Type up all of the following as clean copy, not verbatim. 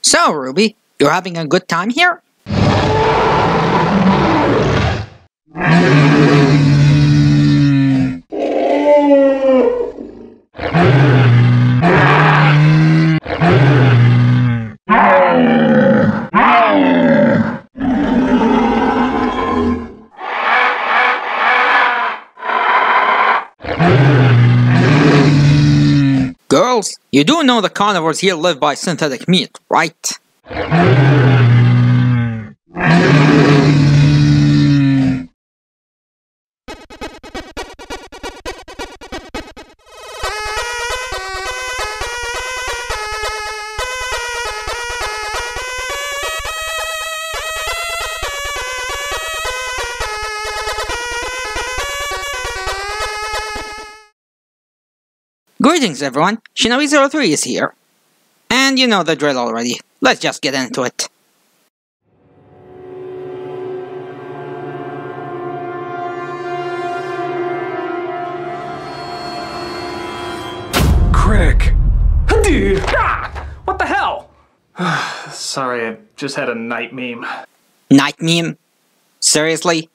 So, Ruby, you're having a good time here? Girls, you do know the carnivores here live by synthetic meat, right? Greetings everyone, Shinobi03 is here. And you know the drill already, let's just get into it. Critic! What the hell? Sorry, I just had a night meme. Night meme? Seriously?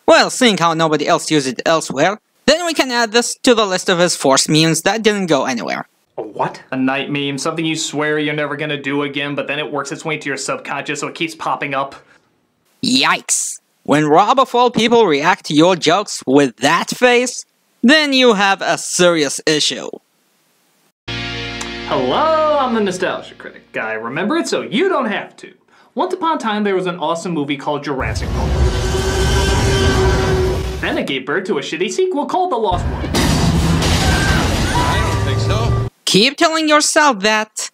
Well, seeing how nobody else used it elsewhere, then we can add this to the list of his forced memes that didn't go anywhere. A what? A night meme, something you swear you're never gonna do again, but then it works its way into your subconscious so it keeps popping up. Yikes! When Rob of all people react to your jokes with that face, then you have a serious issue. Hello, I'm the Nostalgia Critic guy. Remember it so you don't have to. Once upon a time there was an awesome movie called Jurassic Park. Then it gave birth to a shitty sequel called The Lost World. I don't think so. Keep telling yourself that.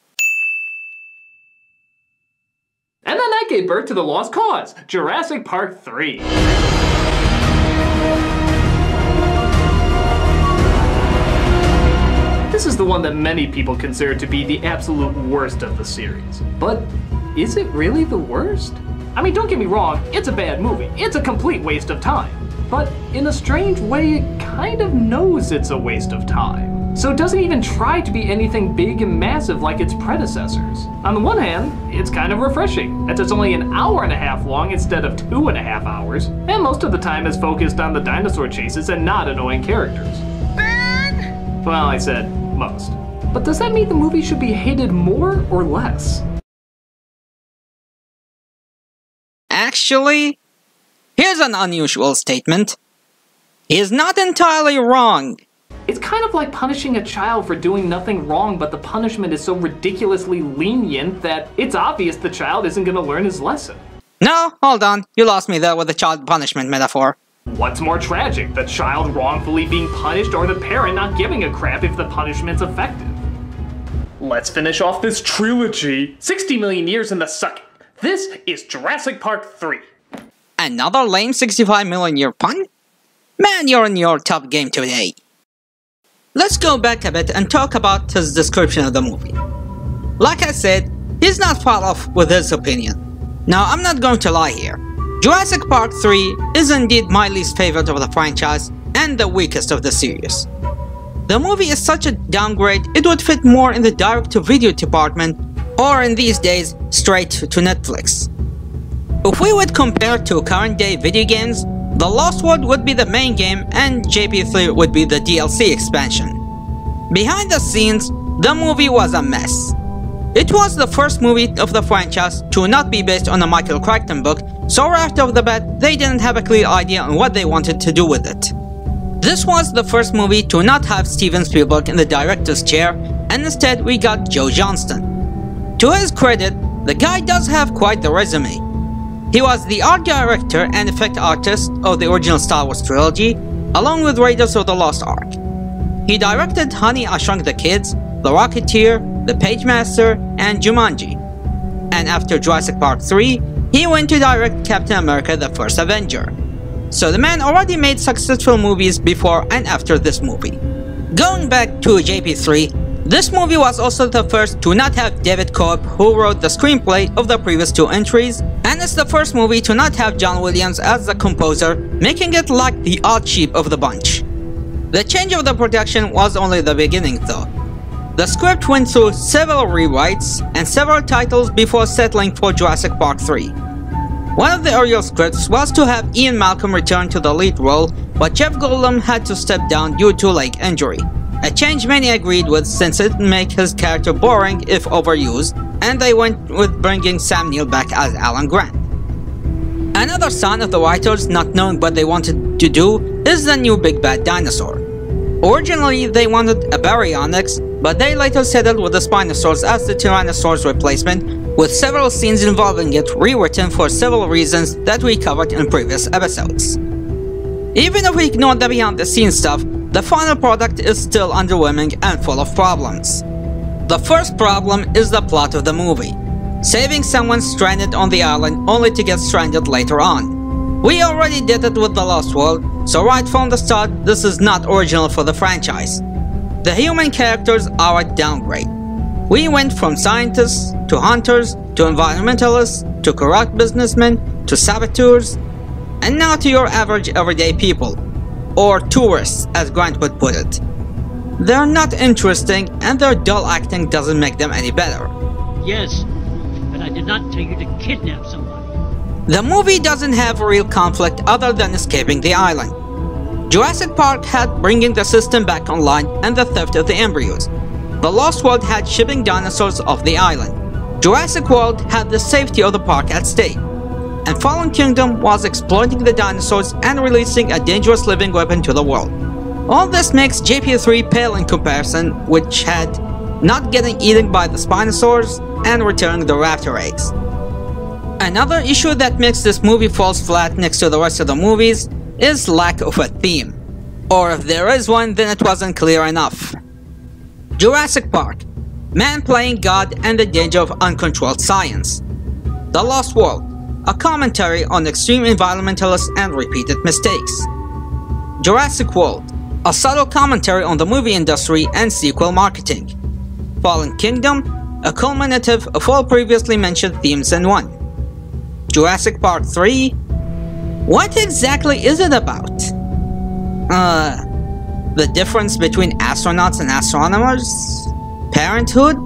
And then that gave birth to The Lost Cause, Jurassic Park 3. This is the one that many people consider to be the absolute worst of the series. But is it really the worst? I mean, don't get me wrong, it's a bad movie. It's a complete waste of time. But in a strange way, it kind of knows it's a waste of time. So it doesn't even try to be anything big and massive like its predecessors. On the one hand, it's kind of refreshing, as it's only an hour and a half long instead of 2.5 hours, and most of the time is focused on the dinosaur chases and not annoying characters. Ben! Well, I said most. But does that mean the movie should be hated more or less? Actually, here's an unusual statement. He's not entirely wrong. It's kind of like punishing a child for doing nothing wrong, but the punishment is so ridiculously lenient that it's obvious the child isn't going to learn his lesson. No, hold on. You lost me there with the child punishment metaphor. What's more tragic, the child wrongfully being punished or the parent not giving a crap if the punishment's effective? Let's finish off this trilogy. 60 million years in the sucking. This is Jurassic Park 3. Another lame 65 million year pun? Man, you're in your top game today. Let's go back a bit and talk about his description of the movie. Like I said, he's not far off with his opinion. Now, I'm not going to lie here. Jurassic Park 3 is indeed my least favorite of the franchise and the weakest of the series. The movie is such a downgrade, it would fit more in the direct-to-video department, or in these days, straight to Netflix. If we would compare to current day video games, The Lost World would be the main game and JP3 would be the DLC expansion. Behind the scenes, the movie was a mess. It was the first movie of the franchise to not be based on a Michael Crichton book, so right off the bat, they didn't have a clear idea on what they wanted to do with it. This was the first movie to not have Steven Spielberg in the director's chair, and instead we got Joe Johnston. To his credit, the guy does have quite the resume. He was the art director and effect artist of the original Star Wars trilogy, along with Raiders of the Lost Ark. He directed Honey, I Shrunk the Kids, The Rocketeer, The Pagemaster, and Jumanji. And after Jurassic Park 3, he went to direct Captain America: The First Avenger. So the man already made successful movies before and after this movie. Going back to JP3, this movie was also the first to not have David Cope, who wrote the screenplay of the previous two entries, and it's the first movie to not have John Williams as the composer, making it like the odd sheep of the bunch. The change of the production was only the beginning though. The script went through several rewrites and several titles before settling for Jurassic Park 3. One of the earlier scripts was to have Ian Malcolm return to the lead role, but Jeff Goldblum had to step down due to leg injury. A change many agreed with since it would make his character boring if overused, and they went with bringing Sam Neill back as Alan Grant. Another sign of the writers not knowing what they wanted to do is the new big bad dinosaur. Originally, they wanted a baryonyx, but they later settled with the Spinosaurus as the Tyrannosaurus replacement, with several scenes involving it rewritten for several reasons that we covered in previous episodes. Even if we ignore the behind-the-scenes stuff, the final product is still underwhelming and full of problems. The first problem is the plot of the movie. Saving someone stranded on the island only to get stranded later on. We already did it with The Lost World, so right from the start, this is not original for the franchise. The human characters are a downgrade. We went from scientists, to hunters, to environmentalists, to corrupt businessmen, to saboteurs, and now to your average everyday people. Or tourists, as Grant would put it. They're not interesting, and their dull acting doesn't make them any better. Yes, but I did not tell you to kidnap someone. The movie doesn't have a real conflict other than escaping the island. Jurassic Park had bringing the system back online and the theft of the embryos. The Lost World had shipping dinosaurs off the island. Jurassic World had the safety of the park at stake. And Fallen Kingdom was exploiting the dinosaurs and releasing a dangerous living weapon to the world. All this makes JP3 pale in comparison, which had not getting eaten by the Spinosaurs and returning the raptor eggs. Another issue that makes this movie falls flat next to the rest of the movies is lack of a theme. Or if there is one, then it wasn't clear enough. Jurassic Park, man playing God and the danger of uncontrolled science. The Lost World, a commentary on extreme environmentalists and repeated mistakes. Jurassic World, a subtle commentary on the movie industry and sequel marketing. Fallen Kingdom, a culminative of all previously mentioned themes in one. Jurassic Park 3, what exactly is it about? The difference between astronauts and astronomers? Parenthood?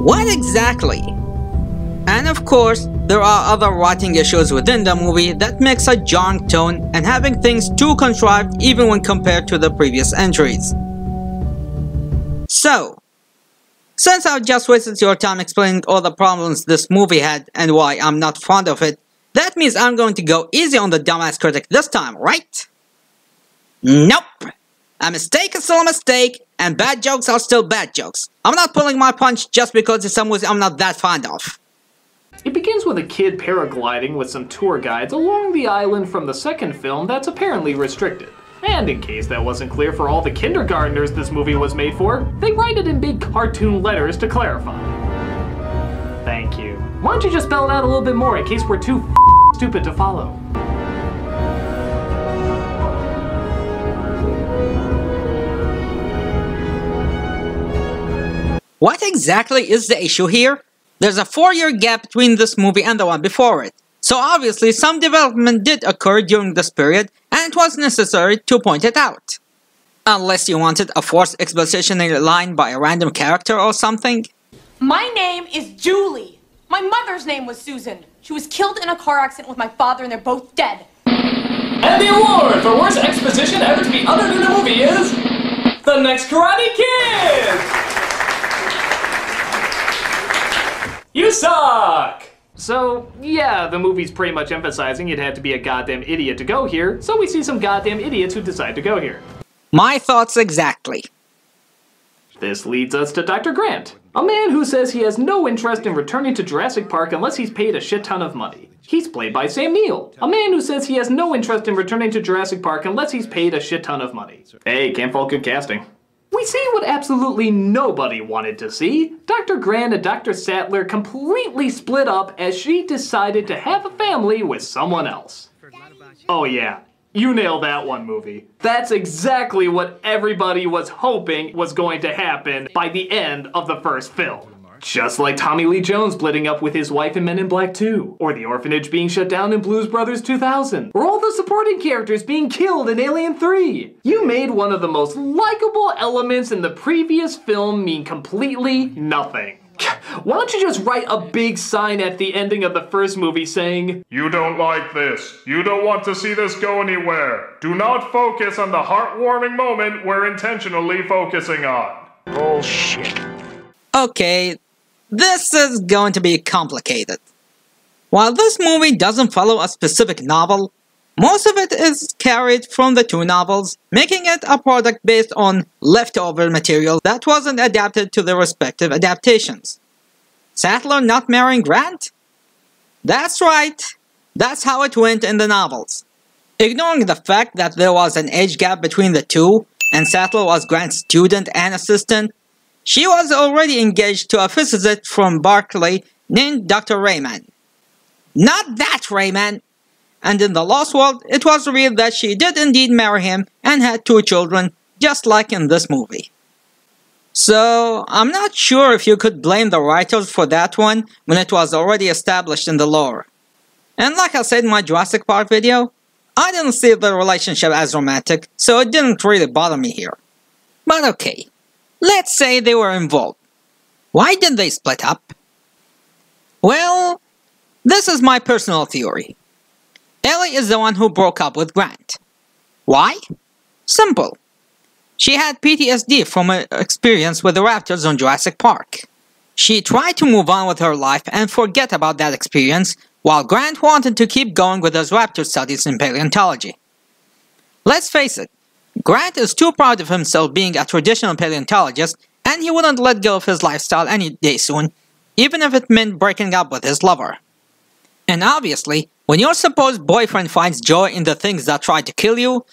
What exactly? And of course, there are other writing issues within the movie that makes a jarring tone and having things too contrived even when compared to the previous entries. So, since I've just wasted your time explaining all the problems this movie had and why I'm not fond of it, that means I'm going to go easy on the dumbass critic this time, right? Nope! A mistake is still a mistake, and bad jokes are still bad jokes. I'm not pulling my punch just because it's a movie I'm not that fond of. It begins with a kid paragliding with some tour guides along the island from the second film that's apparently restricted. And in case that wasn't clear for all the kindergartners this movie was made for, they write it in big cartoon letters to clarify. Thank you. Why don't you just spell it out a little bit more in case we're too stupid to follow? What exactly is the issue here? There's a 4-year gap between this movie and the one before it, so obviously some development did occur during this period and it was necessary to point it out. Unless you wanted a forced expositionary line by a random character or something. My name is Julie. My mother's name was Susan. She was killed in a car accident with my father and they're both dead. And the award for worst exposition ever to be uttered in a movie is... The Next Karate Kid! You suck! So, yeah, the movie's pretty much emphasizing you'd have to be a goddamn idiot to go here, so we see some goddamn idiots who decide to go here. My thoughts exactly. This leads us to Dr. Grant, a man who says he has no interest in returning to Jurassic Park unless he's paid a shit ton of money. He's played by Sam Neill, a man who says he has no interest in returning to Jurassic Park unless he's paid a shit ton of money. Hey, can't fault good casting. We see what absolutely nobody wanted to see. Dr. Grant and Dr. Sattler completely split up as she decided to have a family with someone else. Oh yeah, you nailed that one, movie. That's exactly what everybody was hoping was going to happen by the end of the first film. Just like Tommy Lee Jones splitting up with his wife in Men in Black 2, or the orphanage being shut down in Blues Brothers 2000, or all the supporting characters being killed in Alien 3. You made one of the most likable elements in the previous film mean completely nothing. Why don't you just write a big sign at the ending of the first movie saying, "You don't like this. You don't want to see this go anywhere. Do not focus on the heartwarming moment we're intentionally focusing on." Bullshit. Okay, this is going to be complicated. While this movie doesn't follow a specific novel, most of it is carried from the two novels, making it a product based on leftover material that wasn't adapted to their respective adaptations. Sattler not marrying Grant? That's right, that's how it went in the novels. Ignoring the fact that there was an age gap between the two, and Sattler was Grant's student and assistant, she was already engaged to a physicist from Berkeley named Dr. Rayman. Not that Rayman! And in the Lost World, it was revealed that she did indeed marry him and had 2 children, just like in this movie. So, I'm not sure if you could blame the writers for that one when it was already established in the lore. And like I said in my Jurassic Park video, I didn't see the relationship as romantic, so it didn't really bother me here. But okay, let's say they were involved. Why did they split up? Well, this is my personal theory. Ellie is the one who broke up with Grant. Why? Simple. She had PTSD from her experience with the raptors on Jurassic Park. She tried to move on with her life and forget about that experience, while Grant wanted to keep going with his raptor studies in paleontology. Let's face it, Grant is too proud of himself being a traditional paleontologist, and he wouldn't let go of his lifestyle any day soon, even if it meant breaking up with his lover. And obviously, when your supposed boyfriend finds joy in the things that try to kill you,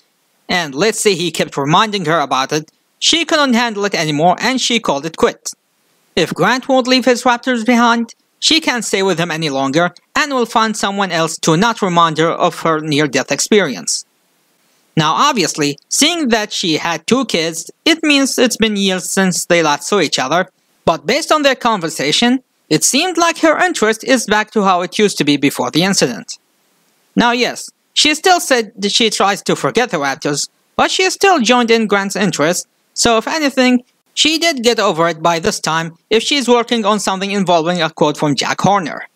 and let's say he kept reminding her about it, she couldn't handle it anymore and she called it quits. If Grant won't leave his raptors behind, she can't stay with him any longer and will find someone else to not remind her of her near-death experience. Now obviously, seeing that she had 2 kids, it means it's been years since they last saw each other, but based on their conversation, it seemed like her interest is back to how it used to be before the incident. Now yes, she still said that she tries to forget the raptors, but she still joined in Grant's interest, so if anything, she did get over it by this time if she's working on something involving a quote from Jack Horner.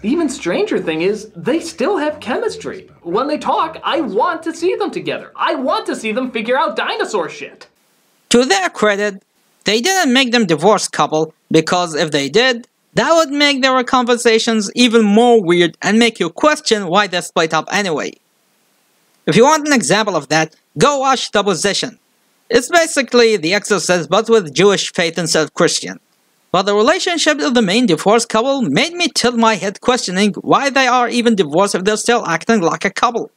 The even stranger thing is, they still have chemistry. When they talk, I want to see them together. I want to see them figure out dinosaur shit. To their credit, they didn't make them divorced couple, because if they did, that would make their conversations even more weird and make you question why they split up anyway. If you want an example of that, go watch The Possession. It's basically The Exorcist but with Jewish faith instead of Christian. But the relationship of the main divorced couple made me tilt my head questioning why they are even divorced if they're still acting like a couple.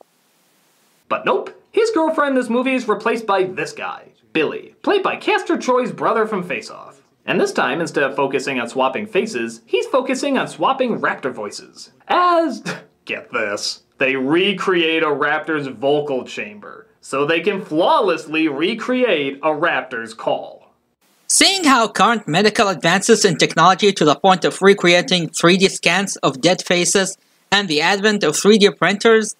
But nope, his girlfriend in this movie is replaced by this guy, Billy, played by Castor Troy's brother from Face Off. And this time, instead of focusing on swapping faces, he's focusing on swapping raptor voices. As, get this, they recreate a raptor's vocal chamber, so they can flawlessly recreate a raptor's call. Seeing how current medical advances in technology to the point of recreating 3D scans of dead faces and the advent of 3D printers,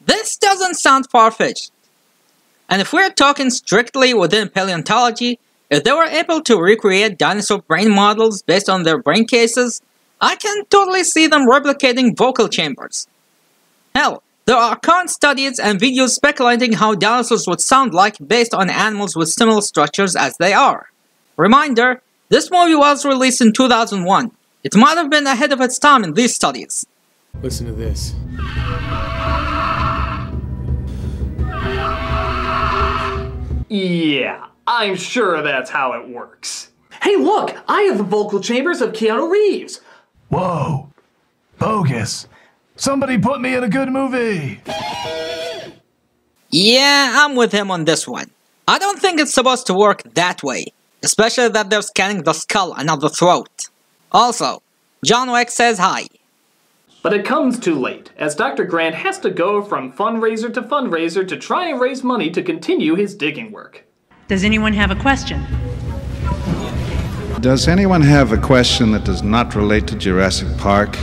this doesn't sound far-fetched. And if we're talking strictly within paleontology, if they were able to recreate dinosaur brain models based on their brain cases, I can totally see them replicating vocal chambers. Hell, there are current studies and videos speculating how dinosaurs would sound like based on animals with similar structures as they are. Reminder, this movie was released in 2001. It might have been ahead of its time in these studies. Listen to this. Yeah, I'm sure that's how it works. Hey look, I have the vocal chambers of Keanu Reeves. Whoa. Bogus. Somebody put me in a good movie. Yeah, I'm with him on this one. I don't think it's supposed to work that way. Especially that they're scanning the skull and not the throat. Also, John Wick says hi. But it comes too late, as Dr. Grant has to go from fundraiser to try and raise money to continue his digging work. Does anyone have a question? Does anyone have a question that does not relate to Jurassic Park?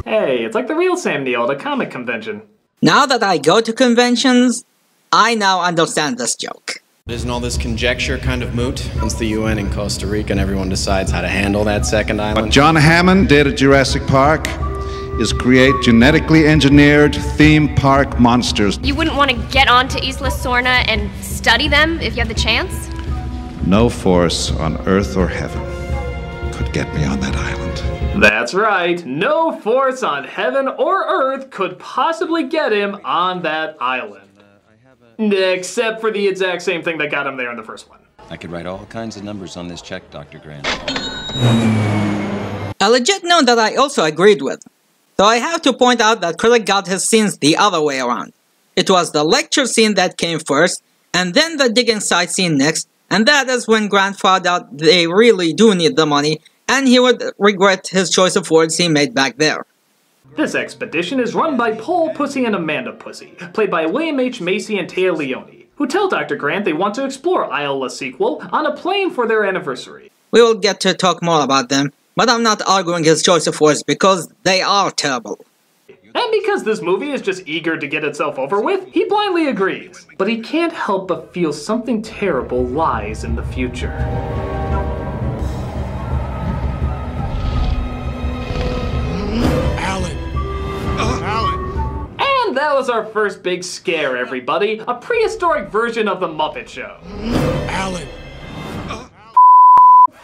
Hey, it's like the real Sam Neill at a comic convention. Now that I go to conventions, I now understand this joke. Isn't all this conjecture kind of moot? Once the UN in Costa Rica and everyone decides how to handle that second island. What John Hammond did at Jurassic Park is create genetically engineered theme park monsters. You wouldn't want to get onto Isla Sorna and study them if you had the chance? No force on earth or heaven could get me on that island. That's right. No force on heaven or earth could possibly get him on that island. Except for the exact same thing that got him there in the first one. I could write all kinds of numbers on this check, Dr. Grant. A legit note that I also agreed with. So I have to point out that Critic got his scenes the other way around. It was the lecture scene that came first, and then the digging site scene next, and that is when Grant found out they really do need the money, and he would regret his choice of words he made back there. This expedition is run by Paul Pussy and Amanda Pussy, played by William H. Macy and Taya Leone, who tell Dr. Grant they want to explore Isle La Sequel on a plane for their anniversary. We will get to talk more about them, but I'm not arguing his choice of words because they are terrible. And because this movie is just eager to get itself over with, he blindly agrees. But he can't help but feel something terrible lies in the future. And that was our first big scare, everybody. A prehistoric version of the Muppet Show. Alan.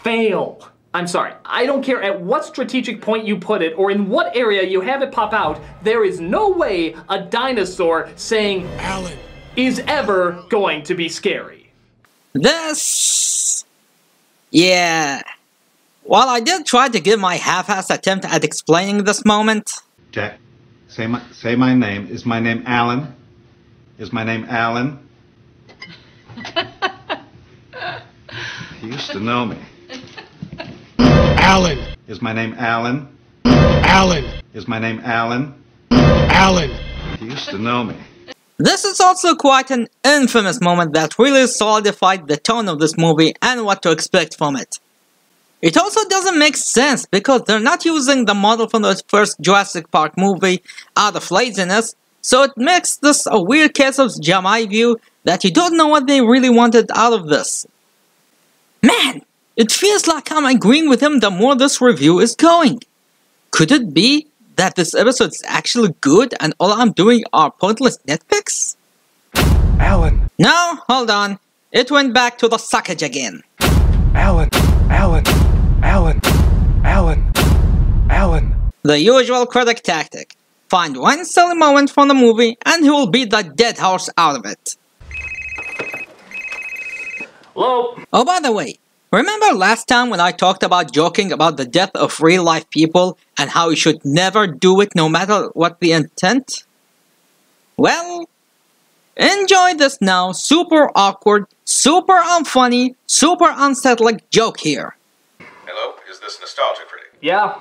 Fail. I'm sorry, I don't care at what strategic point you put it or in what area you have it pop out, there is no way a dinosaur saying Alan is ever going to be scary. This... yeah... While I did try to give my half-assed attempt at explaining this moment... Jack, say my name. Is my name Alan? Is my name Alan? He used to know me. Alan. Is my name Alan? Alan. Is my name Alan? Alan. He used to know me. This is also quite an infamous moment that really solidified the tone of this movie and what to expect from it. It also doesn't make sense because they're not using the model from the first Jurassic Park movie out of laziness, so it makes this a weird case of Jamai view that you don't know what they really wanted out of this. Man, it feels like I'm agreeing with him the more this review is going. Could it be that this episode is actually good and all I'm doing are pointless nitpicks? Alan. No, hold on. It went back to the suckage again. Alan. Alan. Alan. Alan. Alan. The usual Critic tactic. Find one silly moment from the movie and he will beat the dead horse out of it. Hello? Oh, by the way, remember last time when I talked about joking about the death of real-life people and how you should never do it no matter what the intent? Well, enjoy this now super awkward, super unfunny, super unsettling joke here. Hello, is this Nostalgia Critic? Yeah?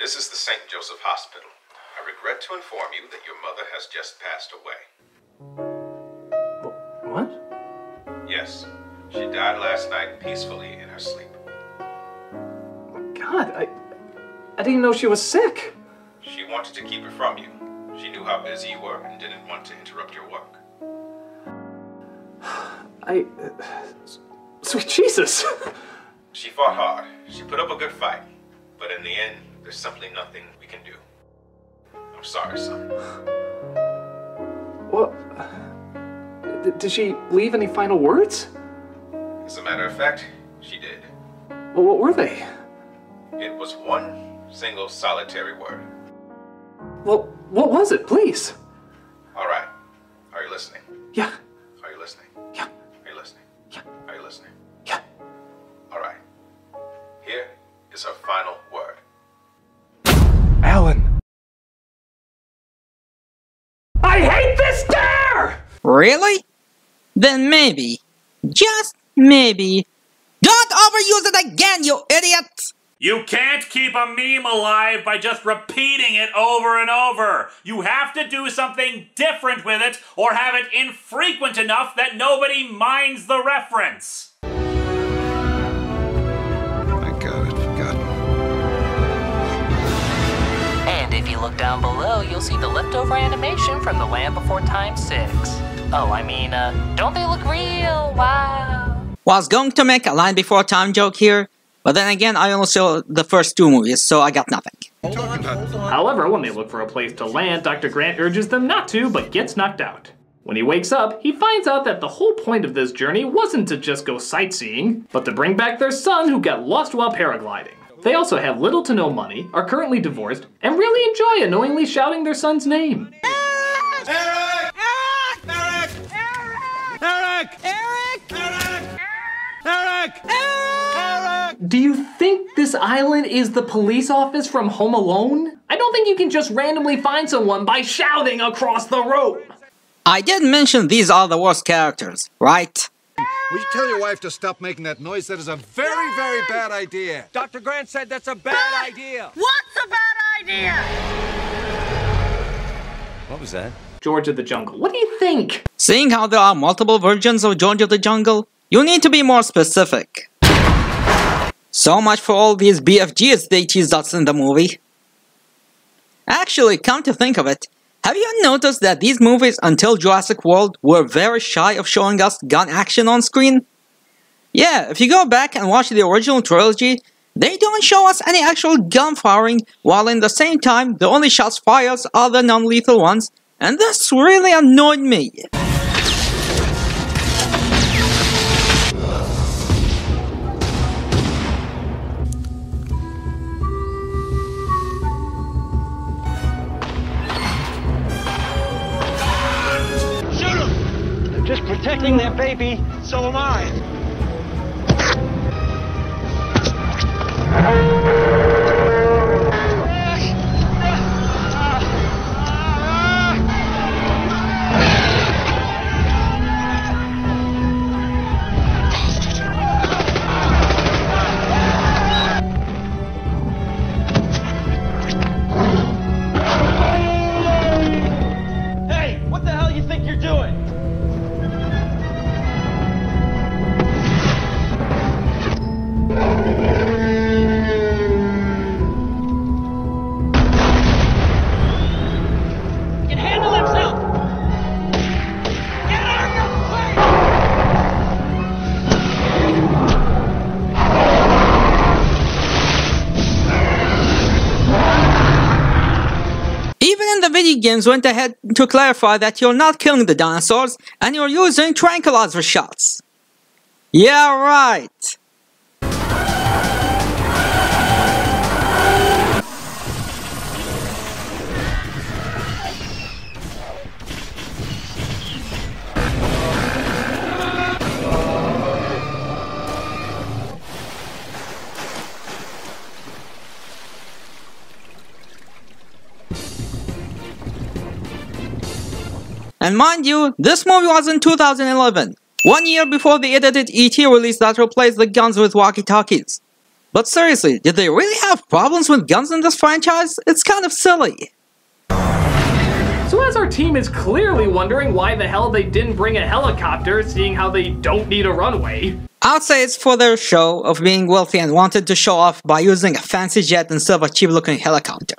This is the St. Joseph Hospital. I regret to inform you that your mother has just passed away. What? Yes, she died last night peacefully in her sleep. God, I didn't even know she was sick. She wanted to keep it from you. She knew how busy you were and didn't want to interrupt your work. Sweet Jesus. She fought hard. She put up a good fight. But in the end, there's simply nothing we can do. I'm sorry, son. What? Did she leave any final words? As a matter of fact, she did. Well, what were they? It was one single solitary word. Well, what was it, please? All right. Are you listening? Yeah. Are you listening? Yeah. Are you listening? Yeah. Are you listening? Yeah. All right. Here is her final word. Alan. I hate this dare! Really? Then maybe, just maybe, don't overuse it again, you idiot! You can't keep a meme alive by just repeating it over and over. You have to do something different with it or have it infrequent enough that nobody minds the reference. I look down below, you'll see the leftover animation from The Land Before Time 6. Oh, I mean, don't they look real? Wow. Was going to make a Land Before Time joke here, but then again, I only saw the first 2 movies, so I got nothing. However, when they look for a place to land, Dr. Grant urges them not to, but gets knocked out. When he wakes up, he finds out that the whole point of this journey wasn't to just go sightseeing, but to bring back their son who got lost while paragliding. They also have little to no money, are currently divorced, and really enjoy unknowingly shouting their son's name. Eric! Eric! Eric! Eric! Eric! Eric! Eric! Do you think this island is the police office from Home Alone? I don't think you can just randomly find someone by shouting across the room. I did mention these are the worst characters, right? Will you tell your wife to stop making that noise? That is a very, very bad idea. Dr. Grant said that's a bad idea. What's a bad idea? What was that? George of the Jungle. What do you think? Seeing how there are multiple versions of George of the Jungle, you need to be more specific. So much for all these BFGs they teased us in the movie. Actually, come to think of it, have you noticed that these movies until Jurassic World were very shy of showing us gun action on screen? Yeah, if you go back and watch the original trilogy, they don't show us any actual gun firing, while in the same time the only shots fired are the non-lethal ones, and this really annoyed me. Just protecting their baby, so am I. Hey, what the hell you think you're doing? Video games went ahead to clarify that you're not killing the dinosaurs and you're using tranquilizer shots. Yeah, right. And mind you, this movie was in 2011, 1 year before the edited E.T. release that replaced the guns with walkie-talkies. But seriously, did they really have problems with guns in this franchise? It's kind of silly. So as our team is clearly wondering why the hell they didn't bring a helicopter, seeing how they don't need a runway. I'd say it's for their show of being wealthy and wanted to show off by using a fancy jet instead of a cheap-looking helicopter.